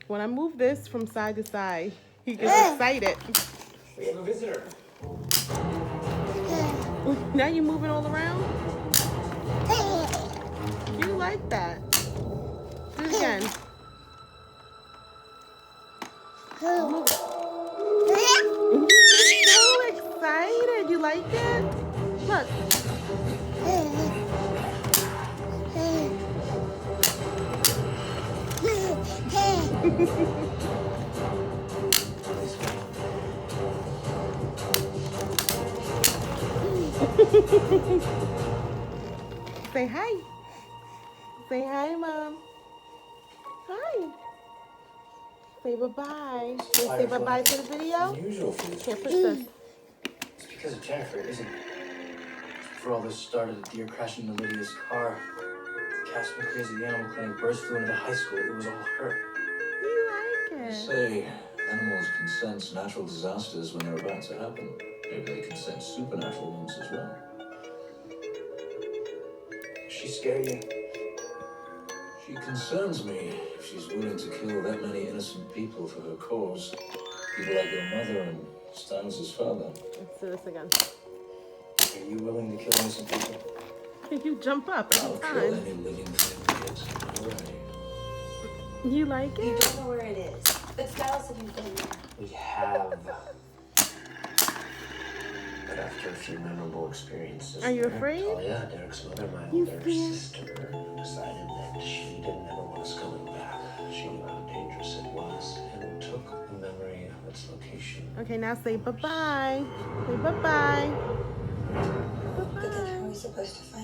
When I move this from side to side, he gets excited. We have a visitor. Now you moving all around? You like that. Do it again. Move. You're so excited. You like it? Look. Say hi. Say hi, Mom. Hi. Say bye-bye. Say bye-bye to the video. Unusual for you. Here, push this. It's because of Jennifer, isn't it? Before all this started, a deer crashed into Lydia's car. The cast went crazy. The animal clinic burst flew into the high school. It was all her. You like it. Say, animals can sense natural disasters when they're about to happen. Maybe they can sense supernatural ones as well. She scared you. She concerns me if she's willing to kill that many innocent people for her cause. People like your mother and Styles' father. Let's do this again. Are you willing to kill innocent people? You jump up I'll every kill time. any living thing that gets in my way. You like You it? don't know where it is. But Styles said you've been there. We have. But after a few memorable experiences. Are you there, afraid? Talia, Derek's mother, my You older scared? sister, decided that she didn't ever want us going back. She knew how dangerous it was and took the memory of its location. Okay, now say bye-bye. Say bye-bye. But then how are we supposed to find